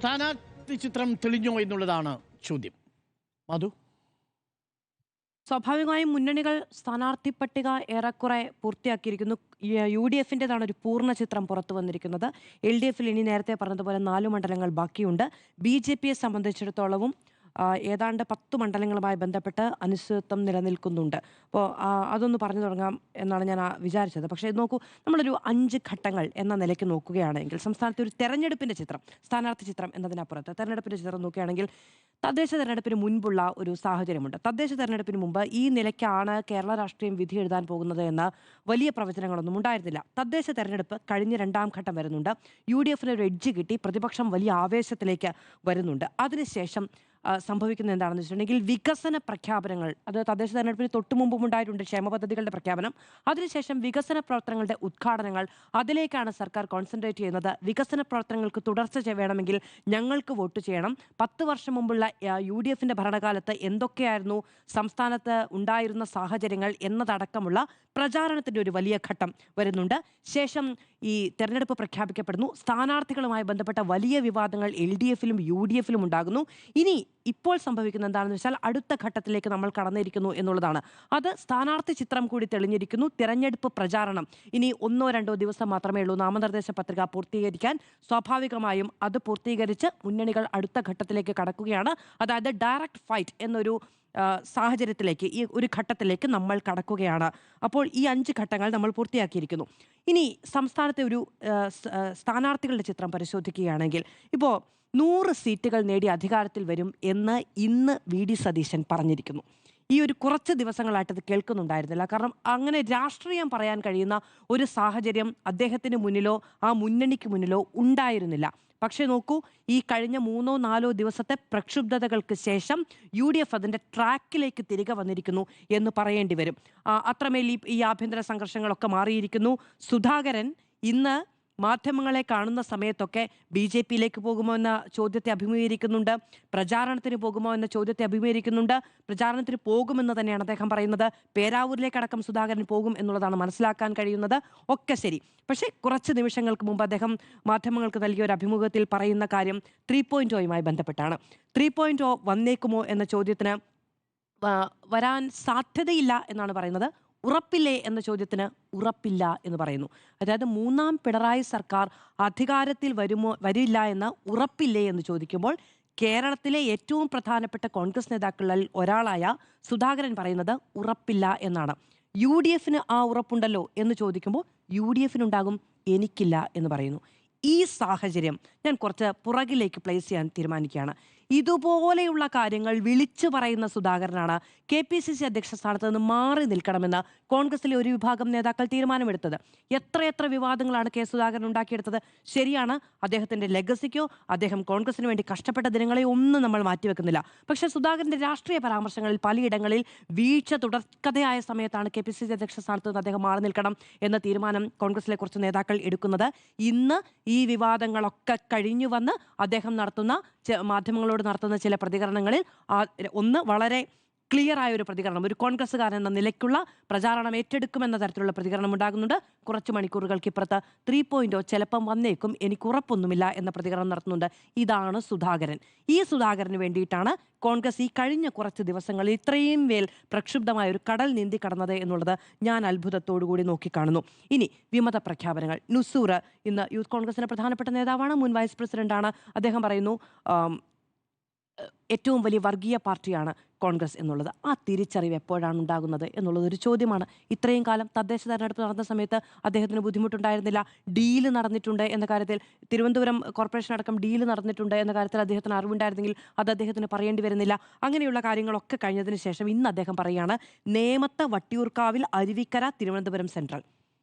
സ്ഥാനാർത്ഥി ചിത്രം തെളിഞ്ഞോ എന്നുള്ളതാണ് ചോദ്യം. മധു, സ്വാഭാവികമായും മുന്നണികൾ സ്ഥാനാർത്ഥി പട്ടിക ഏറെക്കുറെ പൂർത്തിയാക്കിയിരിക്കുന്നു. UDF-ൻ്റെതാണ് ഒരു പൂർണ്ണ ചിത്രം പുറത്തു വന്നിരിക്കുന്നത്. LDF-ൽ ഇനി നേരത്തെ പറഞ്ഞതുപോലെ 4 മണ്ഡലങ്ങൾ ബാക്കിയുണ്ട്. BJP-യെ സംബന്ധിച്ചിടത്തോളവും ഏതാണ്ട് 10 മണ്ഡലങ്ങളുമായി ബന്ധപ്പെട്ട് അനിശ്ചിതത്വം നിലനിൽക്കുന്നുണ്ട്. അപ്പോൾ അതൊന്ന് പറഞ്ഞു തുടങ്ങാം എന്നാണ് ഞാൻ വിചാരിച്ചത്. പക്ഷേ നോക്കൂ, നമ്മളൊരു 5 ഘട്ടങ്ങൾ എന്ന നിലയ്ക്ക് നോക്കുകയാണെങ്കിൽ സംസ്ഥാനത്തെ ഒരു തെരഞ്ഞെടുപ്പിൻ്റെ ചിത്രം, സ്ഥാനാർത്ഥി ചിത്രം എന്നതിനപ്പുറത്ത് തെരഞ്ഞെടുപ്പിൻ്റെ ചിത്രം നോക്കുകയാണെങ്കിൽ തദ്ദേശ തെരഞ്ഞെടുപ്പിന് മുൻപുള്ള ഒരു സാഹചര്യമുണ്ട്. തദ്ദേശ തെരഞ്ഞെടുപ്പിന് മുമ്പ് ഈ നിലയ്ക്കാണ് കേരള രാഷ്ട്രീയം വിധി എഴുതാൻ പോകുന്നത് എന്ന വലിയ പ്രവചനങ്ങളൊന്നും ഉണ്ടായിരുന്നില്ല. തദ്ദേശ തെരഞ്ഞെടുപ്പ് കഴിഞ്ഞ് 2ാം ഘട്ടം വരുന്നുണ്ട്. UDF-ന് ഒരു എഡ്ജ് കിട്ടി, പ്രതിപക്ഷം വലിയ ആവേശത്തിലേക്ക് വരുന്നുണ്ട്. അതിനുശേഷം സംഭവിക്കുന്നത് എന്താണെന്ന് വെച്ചിട്ടുണ്ടെങ്കിൽ വികസന പ്രഖ്യാപനങ്ങൾ, അത് തദ്ദേശ തെരഞ്ഞെടുപ്പിന് തൊട്ട് മുമ്പും ഉണ്ടായിട്ടുണ്ട് ക്ഷേമ പദ്ധതികളുടെ പ്രഖ്യാപനം. അതിനുശേഷം വികസന പ്രവർത്തനങ്ങളുടെ ഉദ്ഘാടനങ്ങൾ, അതിലേക്കാണ് സർക്കാർ കോൺസെൻട്രേറ്റ് ചെയ്യുന്നത്. വികസന പ്രവർത്തനങ്ങൾക്ക് തുടർച്ച വേണമെങ്കിൽ ഞങ്ങൾക്ക് വോട്ട് ചെയ്യണം. 10 വർഷം മുമ്പുള്ള UDF-ൻ്റെ ഭരണകാലത്ത് എന്തൊക്കെയായിരുന്നു സംസ്ഥാനത്ത് ഉണ്ടായിരുന്ന സാഹചര്യങ്ങൾ എന്നതടക്കമുള്ള പ്രചാരണത്തിൻ്റെ ഒരു വലിയ ഘട്ടം വരുന്നുണ്ട്. ശേഷം ഈ തെരഞ്ഞെടുപ്പ് പ്രഖ്യാപിക്കപ്പെടുന്നു. സ്ഥാനാർത്ഥികളുമായി ബന്ധപ്പെട്ട വലിയ വിവാദങ്ങൾ LDF-ലും UDF-ലും ഉണ്ടാകുന്നു. ഇപ്പോൾ സംഭവിക്കുന്നത് എന്താണെന്ന് വെച്ചാൽ അടുത്ത ഘട്ടത്തിലേക്ക് നമ്മൾ കടന്നിരിക്കുന്നു എന്നുള്ളതാണ്. അത് സ്ഥാനാർത്ഥി ചിത്രം കൂടി തെളിഞ്ഞിരിക്കുന്നു. തിരഞ്ഞെടുപ്പ് പ്രചാരണം ഇനി 1-2 ദിവസം മാത്രമേ ഉള്ളൂ നാമനിർദ്ദേശ പത്രിക പൂർത്തീകരിക്കാൻ. സ്വാഭാവികമായും അത് പൂർത്തീകരിച്ച് മുന്നണികൾ അടുത്ത ഘട്ടത്തിലേക്ക് കടക്കുകയാണ്. അതായത് ഡയറക്റ്റ് ഫൈറ്റ് എന്നൊരു സാഹചര്യത്തിലേക്ക്, ഈ ഒരു ഘട്ടത്തിലേക്ക് നമ്മൾ കടക്കുകയാണ്. അപ്പോൾ ഈ 5 ഘട്ടങ്ങൾ നമ്മൾ പൂർത്തിയാക്കിയിരിക്കുന്നു. ഇനി സംസ്ഥാനത്തെ ഒരു സ്ഥാനാർത്ഥികളുടെ ചിത്രം പരിശോധിക്കുകയാണെങ്കിൽ ഇപ്പോൾ 100 സീറ്റുകൾ നേടി അധികാരത്തിൽ വരും എന്ന് ഇന്ന് VD സതീശൻ പറഞ്ഞിരിക്കുന്നു. ഈ ഒരു കുറച്ച് ദിവസങ്ങളായിട്ട് അത് കേൾക്കുന്നുണ്ടായിരുന്നില്ല. കാരണം അങ്ങനെ രാഷ്ട്രീയം പറയാൻ കഴിയുന്ന ഒരു സാഹചര്യം അദ്ദേഹത്തിന് മുന്നിലോ ആ മുന്നണിക്ക് മുന്നിലോ ഉണ്ടായിരുന്നില്ല. പക്ഷേ നോക്കൂ, ഈ കഴിഞ്ഞ 3-4 ദിവസത്തെ പ്രക്ഷുബ്ധതകൾക്ക് ശേഷം UDF അതിൻ്റെ ട്രാക്കിലേക്ക് തിരികെ വന്നിരിക്കുന്നു എന്ന് പറയേണ്ടി വരും. അത്രമേൽ ഈ ആഭ്യന്തര സംഘർഷങ്ങളൊക്കെ മാറിയിരിക്കുന്നു. സുധാകരൻ ഇന്ന് മാധ്യമങ്ങളെ കാണുന്ന സമയത്തൊക്കെ BJP-യിലേക്ക് പോകുമോ എന്ന ചോദ്യത്തെ അഭിമുഖീകരിക്കുന്നുണ്ട്. പ്രചാരണത്തിന് പോകുമോ എന്ന ചോദ്യത്തെ അഭിമുഖീകരിക്കുന്നുണ്ട്. പ്രചാരണത്തിന് പോകുമെന്ന് തന്നെയാണ് അദ്ദേഹം പറയുന്നത്. പേരാവൂരിലേക്കടക്കം സുധാകരൻ പോകും എന്നുള്ളതാണ് മനസ്സിലാക്കാൻ കഴിയുന്നത്. ഒക്കെ ശരി. പക്ഷേ കുറച്ച് നിമിഷങ്ങൾക്ക് മുമ്പ് അദ്ദേഹം മാധ്യമങ്ങൾക്ക് നൽകിയ ഒരു അഭിമുഖത്തിൽ പറയുന്ന കാര്യം 3.0യുമായി ബന്ധപ്പെട്ടാണ്. 3.0 വന്നേക്കുമോ എന്ന ചോദ്യത്തിന് വരാൻ സാധ്യതയില്ല എന്നാണ് പറയുന്നത്. ഉറപ്പില്ലേ എന്ന ചോദ്യത്തിന് ഉറപ്പില്ല എന്ന് പറയുന്നു. അതായത് 3ാം പിണറായി സർക്കാർ അധികാരത്തിൽ വരില്ല എന്ന് ഉറപ്പില്ലേ എന്ന് ചോദിക്കുമ്പോൾ കേരളത്തിലെ ഏറ്റവും പ്രധാനപ്പെട്ട കോൺഗ്രസ് നേതാക്കളിൽ ഒരാളായ സുധാകരൻ പറയുന്നത് ഉറപ്പില്ല എന്നാണ്. UDF-ന് ആ ഉറപ്പുണ്ടല്ലോ എന്ന് ചോദിക്കുമ്പോൾ UDF-നുണ്ടാകും, എനിക്കില്ല എന്ന് പറയുന്നു. ഈ സാഹചര്യം ഞാൻ കുറച്ച് പുറകിലേക്ക് പ്ലേസ് ചെയ്യാൻ തീരുമാനിക്കുകയാണ്. ഇതുപോലെയുള്ള കാര്യങ്ങൾ വിളിച്ചു പറയുന്ന സുധാകരനാണ് KPCC അധ്യക്ഷ സ്ഥാനത്ത് നിന്ന് മാറി നിൽക്കണമെന്ന് കോൺഗ്രസിലെ ഒരു വിഭാഗം നേതാക്കൾ തീരുമാനമെടുത്തത്. എത്രയെത്ര വിവാദങ്ങളാണ് സുധാകരൻ ഉണ്ടാക്കിയെടുത്തത്. ശരിയാണ്, അദ്ദേഹത്തിൻ്റെ ലെഗസിക്കോ അദ്ദേഹം കോൺഗ്രസിന് വേണ്ടി കഷ്ടപ്പെട്ട ദിനങ്ങളെ ഒന്നും നമ്മൾ മാറ്റിവെക്കുന്നില്ല. പക്ഷേ സുധാകരൻ്റെ രാഷ്ട്രീയ പരാമർശങ്ങളിൽ പലയിടങ്ങളിൽ വീഴ്ച തുടർക്കഥയായ സമയത്താണ് KPCC അധ്യക്ഷ സ്ഥാനത്ത് നിന്ന് അദ്ദേഹം മാറി നിൽക്കണം എന്ന തീരുമാനം കോൺഗ്രസിലെ കുറച്ച് നേതാക്കൾ എടുക്കുന്നത്. ഇന്ന് ഈ വിവാദങ്ങളൊക്കെ കഴിഞ്ഞു വന്ന് അദ്ദേഹം മാധ്യമങ്ങളോട് നടത്തുന്ന ചില പ്രതികരണങ്ങളിൽ ഒന്ന് വളരെ ക്ലിയർ ആയ ഒരു പ്രതികരണം, ഒരു കോൺഗ്രസ്സുകാരൻ എന്ന നിലയ്ക്കുള്ള പ്രചാരണം ഏറ്റെടുക്കുമെന്ന തരത്തിലുള്ള പ്രതികരണം ഉണ്ടാകുന്നുണ്ട്. കുറച്ച് മണിക്കൂറുകൾക്ക് ഇപ്പുറത്ത് 3.0 ചിലപ്പം വന്നേക്കും, എനിക്ക് ഉറപ്പൊന്നുമില്ല എന്ന പ്രതികരണം നടത്തുന്നുണ്ട്. ഇതാണ് സുധാകരൻ. ഈ സുധാകരന് വേണ്ടിയിട്ടാണ് കോൺഗ്രസ് ഈ കഴിഞ്ഞ കുറച്ച് ദിവസങ്ങളിൽ ഇത്രയും മേൽ പ്രക്ഷുബ്ധമായ ഒരു കടൽ നീന്തി കടന്നത് എന്നുള്ളത് ഞാൻ അത്ഭുതത്തോടു കൂടി നോക്കിക്കാണുന്നു. ഇനി വിമത പ്രഖ്യാപനങ്ങൾ. നുസൂർ ഇന്ന് യൂത്ത് കോൺഗ്രസിന്റെ പ്രധാനപ്പെട്ട നേതാവാണ്, മുൻ വൈസ് പ്രസിഡന്റാണ്. അദ്ദേഹം പറയുന്നു ഏറ്റവും വലിയ വർഗീയ പാർട്ടിയാണ് കോൺഗ്രസ് എന്നുള്ളത്. ആ തിരിച്ചറിവ് എപ്പോഴാണ് ഉണ്ടാകുന്നത് എന്നുള്ളതൊരു ചോദ്യമാണ്. ഇത്രയും കാലം തദ്ദേശ തെരഞ്ഞെടുപ്പ് നടന്ന സമയത്ത് അദ്ദേഹത്തിന് ബുദ്ധിമുട്ടുണ്ടായിരുന്നില്ല. ഡീല് നടന്നിട്ടുണ്ട് എന്ന കാര്യത്തിൽ, തിരുവനന്തപുരം കോർപ്പറേഷൻ അടക്കം ഡീല് നടന്നിട്ടുണ്ട് എന്ന കാര്യത്തിൽ അദ്ദേഹത്തിന് അറിവുണ്ടായിരുന്നെങ്കിൽ അത് അദ്ദേഹത്തിന് പറയേണ്ടി വരുന്നില്ല. അങ്ങനെയുള്ള കാര്യങ്ങളൊക്കെ കഴിഞ്ഞതിന് ശേഷം ഇന്ന് അദ്ദേഹം പറയുകയാണ്, നേമത്ത്, വട്ടിയൂർക്കാവിൽ, അരുവിക്കര, തിരുവനന്തപുരം സെൻട്രൽ,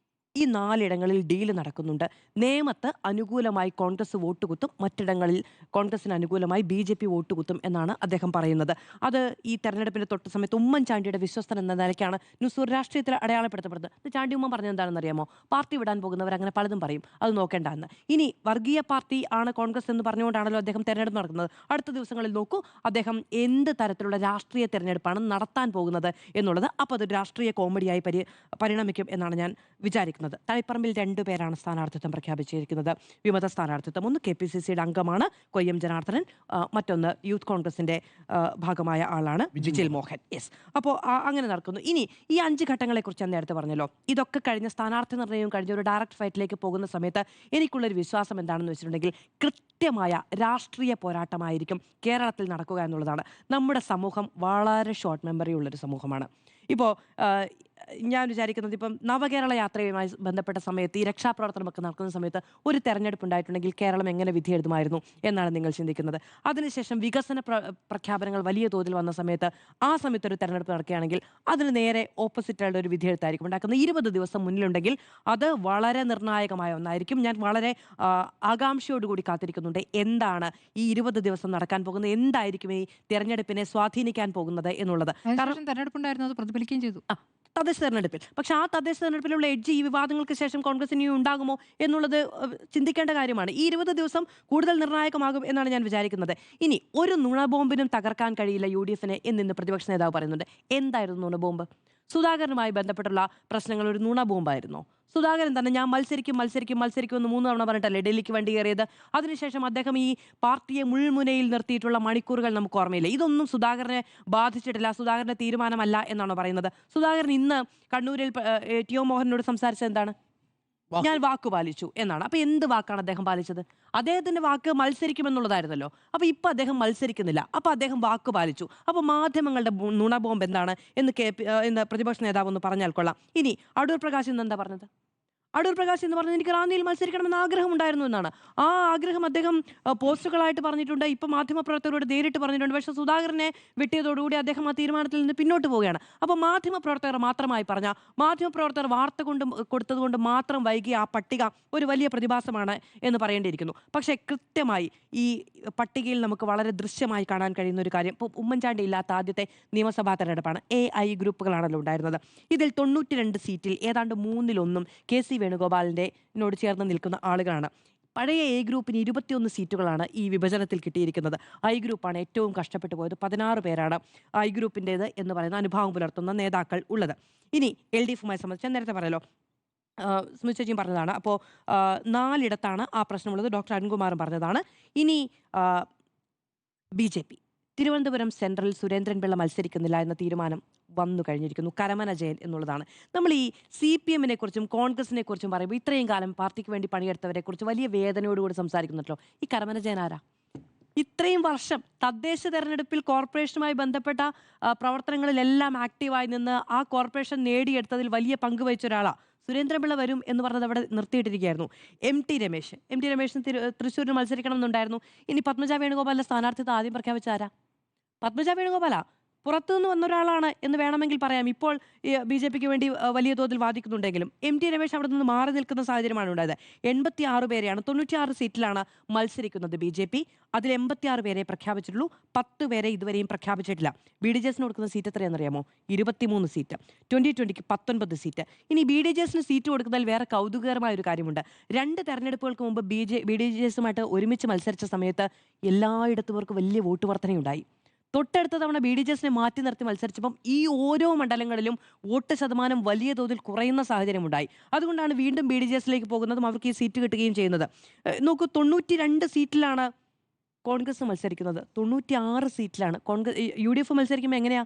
ഈ 4 ഇടങ്ങളിൽ ഡീല് നടക്കുന്നുണ്ട്. നേമത്ത് അനുകൂലമായി കോൺഗ്രസ് വോട്ട് കുത്തും, മറ്റിടങ്ങളിൽ കോൺഗ്രസിന് അനുകൂലമായി BJP വോട്ട് കുത്തും എന്നാണ് അദ്ദേഹം പറയുന്നത്. അത് ഈ തെരഞ്ഞെടുപ്പിന്റെ തൊട്ട് സമയത്ത് ഉമ്മൻചാണ്ടിയുടെ വിശ്വസ്തൻ എന്ന നിലയ്ക്കാണ് നുസൂർ രാഷ്ട്രീയത്തിൽ അടയാളപ്പെടുത്തപ്പെടുന്നത്. ചാണ്ടി ഉമ്മൻ പറഞ്ഞത് എന്താണെന്ന് അറിയാമോ? പാർട്ടി വിടാൻ പോകുന്നവർ അങ്ങനെ പലതും പറയും, അത് നോക്കേണ്ട എന്ന്. ഇനി വർഗീയ പാർട്ടി ആണ് കോൺഗ്രസ് എന്ന് പറഞ്ഞുകൊണ്ടാണല്ലോ അദ്ദേഹം തെരഞ്ഞെടുപ്പ് നടക്കുന്നത്. അടുത്ത ദിവസങ്ങളിൽ നോക്കൂ, അദ്ദേഹം എന്ത് തരത്തിലുള്ള രാഷ്ട്രീയ തെരഞ്ഞെടുപ്പാണ് നടത്താൻ പോകുന്നത് എന്നുള്ളത്. അപ്പോൾ അതൊരു രാഷ്ട്രീയ കോമഡിയായി പരിണമിക്കും എന്നാണ് ഞാൻ വിചാരിക്കുന്നത്. നടക്കുന്നത്. തളിപ്പറമ്പിൽ 2 പേരാണ് സ്ഥാനാർത്ഥിത്വം പ്രഖ്യാപിച്ചിരിക്കുന്നത്. വിമത സ്ഥാനാർത്ഥിത്വം. ഒന്ന് KPCCയുടെ അംഗമാണ് കൊയ്യം ജനാർദ്ദനൻ, മറ്റൊന്ന് യൂത്ത് കോൺഗ്രസിന്റെ ഭാഗമായ ആളാണ് വിജിൽ മോഹൻ. യെസ്. അപ്പോൾ അങ്ങനെ നടക്കുന്നു. ഇനി ഈ 5 ഘട്ടങ്ങളെക്കുറിച്ച് ഞാൻ നേരത്തെ പറഞ്ഞല്ലോ. ഇതൊക്കെ കഴിഞ്ഞ് സ്ഥാനാർത്ഥി നിർണ്ണയവും കഴിഞ്ഞ ഒരു ഡയറക്റ്റ് ഫൈറ്റിലേക്ക് പോകുന്ന സമയത്ത് എനിക്കുള്ളൊരു വിശ്വാസം എന്താണെന്ന് വെച്ചിട്ടുണ്ടെങ്കിൽ കൃത്യമായ രാഷ്ട്രീയ പോരാട്ടമായിരിക്കും കേരളത്തിൽ നടക്കുക എന്നുള്ളതാണ്. നമ്മുടെ സമൂഹം വളരെ ഷോർട്ട് മെമ്മറി ഉള്ളൊരു സമൂഹമാണ്. ഇപ്പോൾ ഞാൻ വിചാരിക്കുന്നത്, ഇപ്പം നവകേരള യാത്രയുമായി ബന്ധപ്പെട്ട സമയത്ത് ഈ രക്ഷാപ്രവർത്തനമൊക്കെ നടക്കുന്ന സമയത്ത് ഒരു തെരഞ്ഞെടുപ്പ് ഉണ്ടായിട്ടുണ്ടെങ്കിൽ കേരളം എങ്ങനെ വിധി എഴുതുമായിരുന്നു എന്നാണ് നിങ്ങൾ ചിന്തിക്കുന്നത്. അതിനുശേഷം വികസന പ്രഖ്യാപനങ്ങൾ വലിയ തോതിൽ വന്ന സമയത്ത് ആ സമയത്ത് ഒരു തെരഞ്ഞെടുപ്പ് നടക്കുകയാണെങ്കിൽ അതിന് നേരെ ഓപ്പോസിറ്റായിട്ട് ഒരു വിധി എഴുത്തായിരിക്കും ഉണ്ടാക്കുന്നത്. 20 ദിവസം മുന്നിലുണ്ടെങ്കിൽ അത് വളരെ നിർണായകമായ ഒന്നായിരിക്കും. ഞാൻ വളരെ ആകാംക്ഷയോടുകൂടി കാത്തിരിക്കുന്നുണ്ട് എന്താണ് ഈ 20 ദിവസം നടക്കാൻ പോകുന്നത്, എന്തായിരിക്കും ഈ തെരഞ്ഞെടുപ്പിനെ സ്വാധീനിക്കാൻ പോകുന്നത് എന്നുള്ളത്. കാരണം തെരഞ്ഞെടുപ്പുണ്ടായിരുന്നു, അത് പ്രതിഫലിക്കുകയും ചെയ്തു തദ്ദേശ തെരഞ്ഞെടുപ്പിൽ. പക്ഷെ ആ തദ്ദേശ തെരഞ്ഞെടുപ്പിലുള്ള എഡ്ജ് ഈ വിവാദങ്ങൾക്ക് ശേഷം കോൺഗ്രസിന് ഉണ്ടാകുമോ എന്നുള്ളത് ചിന്തിക്കേണ്ട കാര്യമാണ്. ഈ 20 ദിവസം കൂടുതൽ നിർണായകമാകും എന്നാണ് ഞാൻ വിചാരിക്കുന്നത്. ഇനി ഒരു നുണബോംബിനും തകർക്കാൻ കഴിയില്ല UDFനെ എന്നിന്ന് പ്രതിപക്ഷ നേതാവ് പറയുന്നുണ്ട്. എന്തായിരുന്നു നുണബോംബ്? സുധാകരനുമായി ബന്ധപ്പെട്ടുള്ള പ്രശ്നങ്ങൾ ഒരു നുണബോംബായിരുന്നോ? സുധാകരൻ തന്നെ ഞാൻ മത്സരിക്കും എന്ന് 3 തവണ പറഞ്ഞിട്ടല്ലേ ഡൽഹിക്ക് വണ്ടി കയറിയത്. അതിനുശേഷം അദ്ദേഹം ഈ പാർട്ടിയെ മുൾമുനയിൽ നിർത്തിയിട്ടുള്ള മണിക്കൂറുകൾ നമുക്ക് ഓർമ്മയില്ല. ഇതൊന്നും സുധാകരനെ ബാധിച്ചിട്ടില്ല, സുധാകരന്റെ തീരുമാനമല്ല എന്നാണ് പറയുന്നത്. സുധാകരൻ ഇന്ന് കണ്ണൂരിൽ TO മോഹനോട് സംസാരിച്ചത് എന്താണ്? ഞാൻ വാക്ക് പാലിച്ചു എന്നാണ്. അപ്പൊ എന്ത് വാക്കാണ് അദ്ദേഹം പാലിച്ചത്? അദ്ദേഹത്തിന്റെ വാക്ക് മത്സരിക്കുമെന്നുള്ളതായിരുന്നല്ലോ. അപ്പൊ ഇപ്പൊ അദ്ദേഹം മത്സരിക്കുന്നില്ല, അപ്പൊ അദ്ദേഹം വാക്ക് പാലിച്ചു. അപ്പൊ മാധ്യമങ്ങളുടെ നുണബോംബ് എന്താണ് എന്ന് പ്രതിപക്ഷ നേതാവ് ഒന്ന് പറഞ്ഞാൽ കൊള്ളാം. ഇനി അടൂർ പ്രകാശ് ഇന്ന് എന്താ പറഞ്ഞത്? അടൂർ പ്രകാശ് എന്ന് പറഞ്ഞത് എനിക്ക് റാന്നിയിൽ മത്സരിക്കണമെന്ന് ആഗ്രഹം ഉണ്ടായിരുന്നു എന്നാണ്. ആ ആഗ്രഹം അദ്ദേഹം പോസ്റ്റുകളായിട്ട് പറഞ്ഞിട്ടുണ്ട്, ഇപ്പം മാധ്യമപ്രവർത്തകരോട് നേരിട്ട് പറഞ്ഞിട്ടുണ്ട്. പക്ഷേ സുധാകരനെ വെട്ടിയതോടുകൂടി അദ്ദേഹം ആ തീരുമാനത്തിൽ നിന്ന് പിന്നോട്ട് പോവുകയാണ്. അപ്പോൾ മാധ്യമപ്രവർത്തകർ മാത്രമായി പറഞ്ഞ, മാധ്യമപ്രവർത്തകർ വാർത്ത കൊടുത്തതുകൊണ്ട് മാത്രം വൈകിയ ആ പട്ടിക ഒരു വലിയ പ്രതിഭാസമാണ് എന്ന് പറയേണ്ടിയിരിക്കുന്നു. പക്ഷേ കൃത്യമായി ഈ പട്ടികയിൽ നമുക്ക് വളരെ ദൃശ്യമായി കാണാൻ കഴിയുന്ന ഒരു കാര്യം, ഇപ്പോൾ ഉമ്മൻചാണ്ടി ഇല്ലാത്ത ആദ്യത്തെ നിയമസഭാ തെരഞ്ഞെടുപ്പാണ്. AI ഗ്രൂപ്പുകളാണല്ലോ ഉണ്ടായിരുന്നത്. ഇതിൽ 92 സീറ്റിൽ ഏതാണ്ട് 3/1 KC വേണുഗോപാലിനോട് ചേർന്ന് നിൽക്കുന്ന ആളുകളാണ്. പഴയ A ഗ്രൂപ്പിന് 21 സീറ്റുകളാണ് ഈ വിഭജനത്തിൽ കിട്ടിയിരിക്കുന്നത്. I ഗ്രൂപ്പാണ് ഏറ്റവും കഷ്ടപ്പെട്ടു പോയത്. 16 പേരാണ് I ഗ്രൂപ്പിൻ്റേത് എന്ന് പറയുന്ന അനുഭാവം പുലർത്തുന്ന നേതാക്കൾ ഉള്ളത്. ഇനി LDFുമായി സംബന്ധിച്ച് നേരത്തെ പറയല്ലോ, സ്മിത ചേച്ചിയും പറഞ്ഞതാണ്. അപ്പോൾ 4 ഇടത്താണ് ആ പ്രശ്നമുള്ളത്. ഡോക്ടർ അരുൺകുമാറും പറഞ്ഞതാണ്. ഇനി BJP തിരുവനന്തപുരം സെൻട്രൽ സുരേന്ദ്രൻപിള്ള മത്സരിക്കുന്നില്ല എന്ന തീരുമാനം വന്നു കഴിഞ്ഞിരിക്കുന്നു. കരമന ജയൻ എന്നുള്ളതാണ്. നമ്മൾ ഈ CPM-നെ കുറിച്ചും കോൺഗ്രസിനെ കുറിച്ചും പറയുമ്പോൾ ഇത്രയും കാലം പാർട്ടിക്ക് വേണ്ടി പണിയെടുത്തവരെ കുറിച്ച് വലിയ വേദനയോടുകൂടി സംസാരിക്കുന്നുണ്ടല്ലോ. ഈ കരമന ജയൻ ആരാ? ഇത്രയും വർഷം തദ്ദേശ തെരഞ്ഞെടുപ്പിൽ കോർപ്പറേഷനുമായി ബന്ധപ്പെട്ട പ്രവർത്തനങ്ങളിലെല്ലാം ആക്റ്റീവായി നിന്ന് ആ കോർപ്പറേഷൻ നേടിയെടുത്തതിൽ വലിയ പങ്ക് വഹിച്ച ഒരാളാണ്. സുരേന്ദ്രപിള്ള വരും എന്ന് പറഞ്ഞത് അവിടെ നിർത്തിയിട്ടിരിക്കുകയായിരുന്നു. MT രമേശിന് തൃശ്ശൂരിൽ മത്സരിക്കണം എന്നുണ്ടായിരുന്നു. ഇനി പത്മജ വേണുഗോപാലിന്റെ സ്ഥാനാർത്ഥിത്വം ആദ്യം പ്രഖ്യാപിച്ച ആരാ? പത്മജ വേണുഗോപാലാ. പുറത്തുനിന്ന് വന്ന ഒരാളാണ് എന്ന് വേണമെങ്കിൽ പറയാം. ഇപ്പോൾ BJPക്ക് വേണ്ടി വലിയ തോതിൽ വാദിക്കുന്നുണ്ടെങ്കിലും MT രമേശ് അവിടെ നിന്ന് മാറി നിൽക്കുന്ന സാഹചര്യമാണ് ഉണ്ടായത്. 86 പേരെയാണ്, 96 സീറ്റിലാണ് മത്സരിക്കുന്നത് BJP. അതിൽ 86 പേരെ പ്രഖ്യാപിച്ചിട്ടുള്ളൂ. 10 പേരെ ഇതുവരെയും പ്രഖ്യാപിച്ചിട്ടില്ല. BDJസിന് കൊടുക്കുന്ന സീറ്റ് എത്രയാണെന്നറിയാമോ? 23 സീറ്റ്. 2020ക്ക് 19 സീറ്റ്. ഇനി BDJസിന് സീറ്റ് കൊടുക്കുന്നതിൽ വേറെ കൗതുകകരമായ ഒരു കാര്യമുണ്ട്. 2 തെരഞ്ഞെടുപ്പുകൾക്ക് മുമ്പ് BDJസുമായിട്ട് ഒരുമിച്ച് മത്സരിച്ച സമയത്ത് എല്ലായിടത്തും അവർക്ക് വലിയ വോട്ട് വർധനയുണ്ടായി. തൊട്ടടുത്ത തവണ BDJസിനെ മാറ്റി നിർത്തി മത്സരിച്ചപ്പം ഈ ഓരോ മണ്ഡലങ്ങളിലും വോട്ട് ശതമാനം വലിയ തോതിൽ കുറയുന്ന സാഹചര്യമുണ്ടായി. അതുകൊണ്ടാണ് വീണ്ടും BDJസിലേക്ക് പോകുന്നതും അവർക്ക് ഈ സീറ്റ് കിട്ടുകയും ചെയ്യുന്നത്. നോക്കൂ, 92 സീറ്റിലാണ് കോൺഗ്രസ് മത്സരിക്കുന്നത്. 96 സീറ്റിലാണ് UDF മത്സരിക്കുമ്പോൾ എങ്ങനെയാ?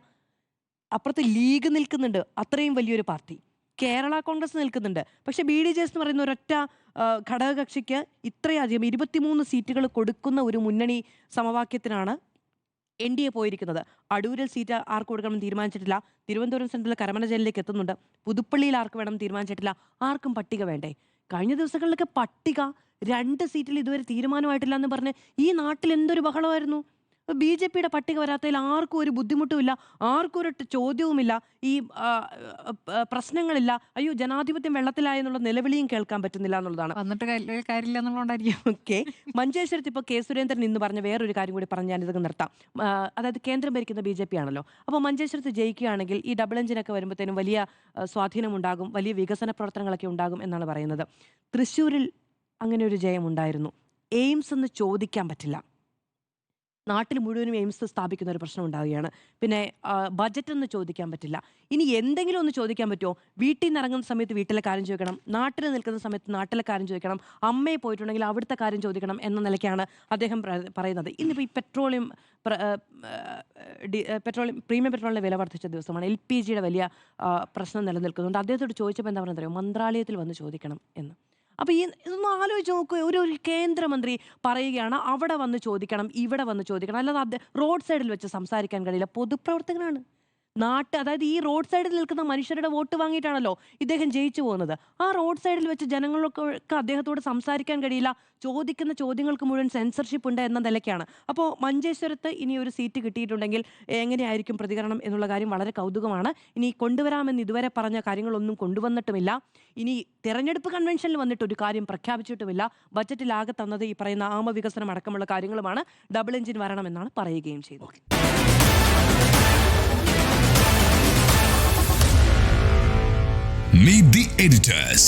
അപ്പുറത്ത് ലീഗ് നിൽക്കുന്നുണ്ട്, അത്രയും വലിയൊരു പാർട്ടി. കേരള കോൺഗ്രസ് നിൽക്കുന്നുണ്ട്. പക്ഷെ BDJS എന്ന് പറയുന്ന ഒരൊറ്റ ഘടകകക്ഷിക്ക് ഇത്രയധികം 23 സീറ്റുകൾ കൊടുക്കുന്ന ഒരു മുന്നണി സമവാക്യത്തിനാണ് NDA പോയിരിക്കുന്നത്. അടൂരിൽ സീറ്റ് ആർക്ക് കൊടുക്കണം തീരുമാനിച്ചിട്ടില്ല. തിരുവനന്തപുരം സെൻട്രൽ കരമന ജയിലിലേക്ക് എത്തുന്നുണ്ട്. പുതുപ്പള്ളിയിൽ ആർക്ക് വേണം തീരുമാനിച്ചിട്ടില്ല. ആർക്കും പട്ടിക വേണ്ടേ? കഴിഞ്ഞ ദിവസങ്ങളിലൊക്കെ പട്ടിക 2 സീറ്റിൽ ഇതുവരെ തീരുമാനമായിട്ടില്ല എന്ന് പറഞ്ഞ് ഈ നാട്ടിൽ എന്തൊരു ബഹളമായിരുന്നു. BJPയുടെ പട്ടിക വരാത്തതിൽ ആർക്കും ഒരു ബുദ്ധിമുട്ടുമില്ല, ആർക്കും ഒരു ചോദ്യവുമില്ല, ഈ പ്രശ്നങ്ങളില്ല. അയ്യോ ജനാധിപത്യം വെള്ളത്തിലായി എന്നുള്ള നിലവിളിയും കേൾക്കാൻ പറ്റുന്നില്ല എന്നുള്ളതാണ്. വന്നിട്ട് കാര്യമില്ല എന്നുള്ളതുകൊണ്ടായിരിക്കും. ഓക്കെ, മഞ്ചേശ്വരത്ത് ഇപ്പോൾ K സുരേന്ദ്രൻ ഇന്ന് പറഞ്ഞ വേറൊരു കാര്യം കൂടി പറഞ്ഞ് ഞാനിതൊക്കെ നിർത്താം. അതായത് കേന്ദ്രം ഭരിക്കുന്ന BJP ആണല്ലോ. അപ്പോൾ മഞ്ചേശ്വരത്ത് ജയിക്കുകയാണെങ്കിൽ ഈ ഡബിൾ എഞ്ചിനൊക്കെ വരുമ്പോഴത്തേനും വലിയ സ്വാധീനമുണ്ടാകും, വലിയ വികസന പ്രവർത്തനങ്ങളൊക്കെ ഉണ്ടാകും എന്നാണ് പറയുന്നത്. തൃശ്ശൂരിൽ അങ്ങനെ ഒരു ജയം ഉണ്ടായിരുന്നു. എയിംസ് എന്ന് ചോദിക്കാൻ പറ്റില്ല. നാട്ടിൽ മുഴുവനും എയിംസ് സ്ഥാപിക്കുന്ന ഒരു പ്രശ്നം ഉണ്ടാവുകയാണ്. പിന്നെ ബജറ്റ് ഒന്ന് ചോദിക്കാൻ പറ്റില്ല. ഇനി എന്തെങ്കിലും ഒന്ന് ചോദിക്കാൻ പറ്റുമോ? വീട്ടിൽ നിന്ന് ഇറങ്ങുന്ന സമയത്ത് വീട്ടിലെ കാര്യം ചോദിക്കണം, നാട്ടിൽ നിൽക്കുന്ന സമയത്ത് നാട്ടിലെ കാര്യം ചോദിക്കണം, അമ്മയെ പോയിട്ടുണ്ടെങ്കിൽ അവിടുത്തെ കാര്യം ചോദിക്കണം എന്ന നിലയ്ക്കാണ് അദ്ദേഹം പറയുന്നത്. ഇന്നിപ്പോൾ ഈ പെട്രോളിയം പ്രീമിയം പെട്രോളിൻ്റെ വില വർദ്ധിച്ച ദിവസമാണ്. LPGയുടെ വലിയ പ്രശ്നം നിലനിൽക്കുന്നുണ്ട്. അദ്ദേഹത്തോട് ചോദിച്ചപ്പോൾ എന്താ പറയുന്നത് അറിയോ? മന്ത്രാലയത്തിൽ വന്ന് ചോദിക്കണം എന്ന്. അപ്പോൾ ഇതൊന്ന് ആലോചിച്ച് നോക്കുക. ഒരു കേന്ദ്രമന്ത്രി പറയുകയാണ് അവിടെ വന്ന് ചോദിക്കണം, ഇവിടെ വന്ന് ചോദിക്കണം. അല്ലാതെ റോഡ് സൈഡിൽ വെച്ച് സംസാരിക്കാൻ കഴിയില്ല. പൊതുപ്രവർത്തകനാണ്. അതായത് ഈ റോഡ് സൈഡിൽ നിൽക്കുന്ന മനുഷ്യരുടെ വോട്ട് വാങ്ങിയിട്ടാണല്ലോ ഇദ്ദേഹം ജയിച്ചു പോകുന്നത്. ആ റോഡ് സൈഡിൽ വെച്ച് ജനങ്ങൾക്കൊക്കെ അദ്ദേഹത്തോട് സംസാരിക്കാൻ കഴിയില്ല. ചോദിക്കുന്ന ചോദ്യങ്ങൾക്ക് മുഴുവൻ സെൻസർഷിപ്പ് ഉണ്ട് എന്ന നിലയ്ക്കാണ്. അപ്പോൾ മഞ്ചേശ്വരത്ത് ഇനി ഒരു സീറ്റ് കിട്ടിയിട്ടുണ്ടെങ്കിൽ എങ്ങനെയായിരിക്കും പ്രതികരണം എന്നുള്ള കാര്യം വളരെ കൗതുകമാണ്. ഇനി കൊണ്ടുവരാമെന്ന് ഇതുവരെ പറഞ്ഞ കാര്യങ്ങളൊന്നും കൊണ്ടുവന്നിട്ടുമില്ല. ഇനി തെരഞ്ഞെടുപ്പ് കൺവെൻഷനിൽ വന്നിട്ട് ഒരു കാര്യം പ്രഖ്യാപിച്ചിട്ടുമില്ല. ബജറ്റിലാകെ തന്നത് ഈ പറയുന്ന ആമവികസനം അടക്കമുള്ള കാര്യങ്ങളുമാണ്. ഡബിൾ എഞ്ചിൻ വരണമെന്നാണ് പറയുകയും ചെയ്തത്. Meet the editors.